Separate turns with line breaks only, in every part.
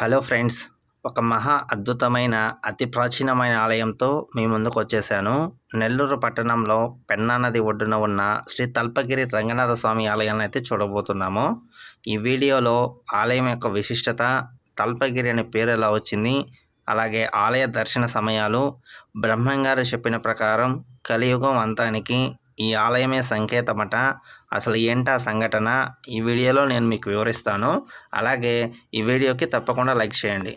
Hello friends, ఒక మహా అద్భుతమైన అతి ప్రాచీనమైన ఆలయంతో మీ ముందుకు వచ్చేసాను. నెల్లూరు పట్టణంలో పెన్నా నది ఒడ్డున ఉన్న శ్రీ తల్పగిరి రంగనాథ స్వామి ఆలయాన్ని అయితే చూడబోతున్నాము. ఈ వీడియోలో ఆలయం యొక్క విశిష్టత, తల్పగిరి అనే పేరు ఎలా వచ్చింది, అలాగే ఆలయ దర్శన సమయాలు, బ్రహ్మంగారు చెప్పిన ప్రకారం కలియుగం అంతానికి ఈ ఆలయమే సంకేతమట. అసలు ఏంటా సంఘటన ఈ వీడియోలో నేను మీకు వివరిస్తాను. అలాగే ఈ వీడియోకి తప్పకుండా లైక్ చేయండి.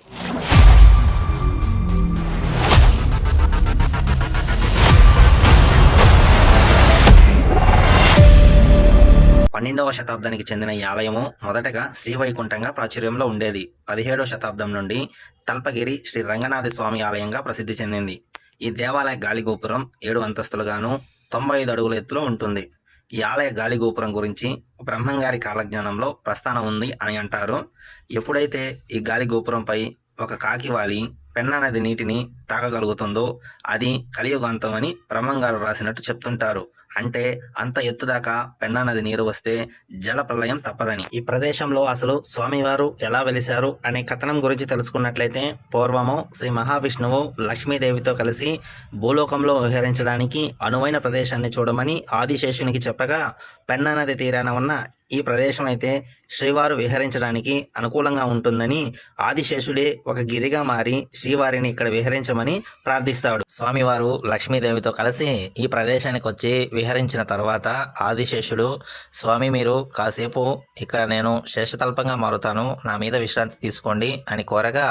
పన్నెండవ శతాబ్దానికి చెందిన ఈ ఆలయము మొదటగా శ్రీవైకుంఠంగా ప్రాచుర్యంలో ఉండేది. 17వ శతాబ్దం నుండి తల్పగిరి శ్రీ రంగనాథ స్వామి ఆలయంగా ప్రసిద్ధి చెందింది. ఈ దేవాలయ గాలిగోపురం 7 అంతస్తులుగాను 95 అడుగుల ఎత్తులో ఉంటుంది. ఈ ఆలయ గాలిగోపురం గురించి బ్రహ్మంగారి కాలజ్ఞానంలో ప్రస్థానం ఉంది అని అంటారు. ఎప్పుడైతే ఈ గాలిగోపురంపై ఒక కాకి వాలి పెన్నా నది నీటిని తాగగలుగుతుందో అది కలియుగాంతం అని బ్రహ్మంగారు రాసినట్టు చెప్తుంటారు. అంటే అంత ఎత్తుదాకా పెన్నా నది నీరు వస్తే జల ప్రళయం తప్పదని. ఈ ప్రదేశంలో అసలు స్వామివారు ఎలా వెలిశారు అనే కథనం గురించి తెలుసుకున్నట్లయితే, పూర్వము శ్రీ మహావిష్ణువు లక్ష్మీదేవితో కలిసి భూలోకంలో విహరించడానికి అనువైన ప్రదేశాన్ని చూడమని ఆదిశేషునికి చెప్పగా, పెన్నా నది తీరాన ఉన్న ఈ ప్రదేశం అయితే శ్రీవారు విహరించడానికి అనుకూలంగా ఉంటుందని ఆదిశేషుడే ఒక గిరిగా మారి శ్రీవారిని ఇక్కడ విహరించమని ప్రార్థిస్తాడు. స్వామివారు లక్ష్మీదేవితో కలిసి ఈ ప్రదేశానికి వచ్చి విహరించిన తర్వాత ఆదిశేషుడు, స్వామి మీరు కాసేపు ఇక్కడ నేను శేషతల్పంగా మారుతాను, నా మీద విశ్రాంతి తీసుకోండి అని కోరగా,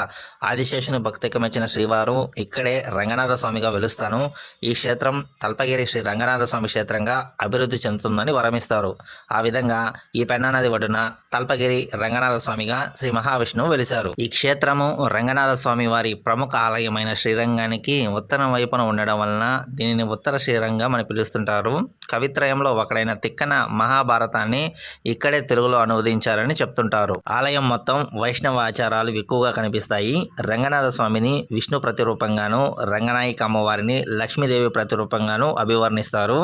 ఆదిశేషుని భక్తికి మెచ్చిన శ్రీవారు ఇక్కడే రంగనాథ స్వామిగా వెలుస్తాను, ఈ క్షేత్రం తల్పగిరి శ్రీ రంగనాథ స్వామి క్షేత్రంగా అభివృద్ధి చెందుతుందని వరమిస్తారు. ఆ విధంగా ఈ పెన్నా నది ఒడ్డున తల్పగిరి రంగనాథ స్వామిగా శ్రీ మహావిష్ణువు వెలిశారు. ఈ క్షేత్రము రంగనాథ స్వామి వారి ప్రముఖ ఆలయమైన శ్రీరంగానికి ఉత్తరం వైపున ఉండడం వలన దీనిని ఉత్తర శ్రీరంగం అని పిలుస్తుంటారు. కవిత్రయంలో ఒకడైన తిక్కన మహాభారతాన్ని ఇక్కడే తెలుగులో అనువదించారని చెప్తుంటారు. ఆలయం మొత్తం వైష్ణవ ఆచారాలు ఎక్కువగా కనిపిస్తాయి. రంగనాథ స్వామిని విష్ణు ప్రతిరూపంగాను, రంగనాయక అమ్మవారిని లక్ష్మీదేవి ప్రతిరూపంగాను అభివర్ణిస్తారు.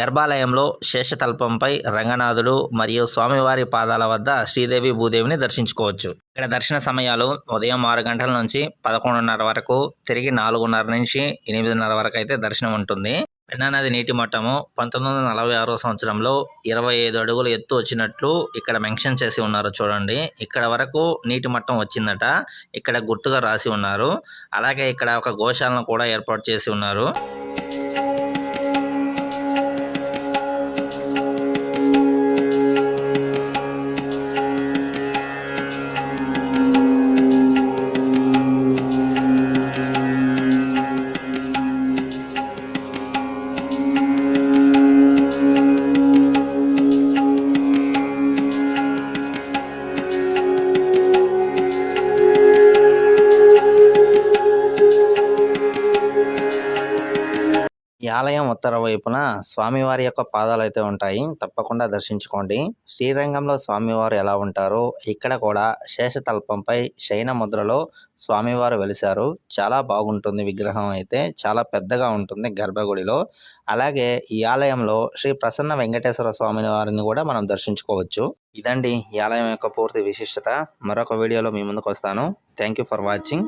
గర్భాలయంలో శేషతల్పంపై రంగనాథుడు మరియు స్వామివారి పాదాల వద్ద శ్రీదేవి భూదేవిని దర్శించుకోవచ్చు. ఇక్కడ దర్శన సమయాలు ఉదయం 6 గంటల నుంచి 11:30 వరకు, తిరిగి 4:30 నుంచి 8:30 వరకు అయితే దర్శనం ఉంటుంది. పెన్నా నది నీటి మట్టము 1946 సంవత్సరంలో 25 అడుగులు ఎత్తు వచ్చినట్లు ఇక్కడ మెన్షన్ చేసి ఉన్నారు చూడండి. ఇక్కడ వరకు నీటి మట్టం వచ్చిందట, ఇక్కడ గుర్తుగా రాసి ఉన్నారు. అలాగే ఇక్కడ ఒక గోశాలను కూడా ఏర్పాటు చేసి ఉన్నారు. ఈ ఆలయం ఉత్తర వైపున స్వామివారి యొక్క పాదాలు అయితే ఉంటాయి, తప్పకుండా దర్శించుకోండి. శ్రీరంగంలో స్వామివారు ఎలా ఉంటారో ఇక్కడ కూడా శేషతల్పంపై శయన ముద్రలో స్వామివారు వెలిశారు. చాలా బాగుంటుంది. విగ్రహం అయితే చాలా పెద్దగా ఉంటుంది గర్భగుడిలో. అలాగే ఈ ఆలయంలో శ్రీ ప్రసన్న వెంకటేశ్వర స్వామి వారిని కూడా మనం దర్శించుకోవచ్చు. ఇదండి ఈ ఆలయం యొక్క పూర్తి విశిష్టత. మరొక వీడియోలో మీ ముందుకు వస్తాను. Thank you for watching.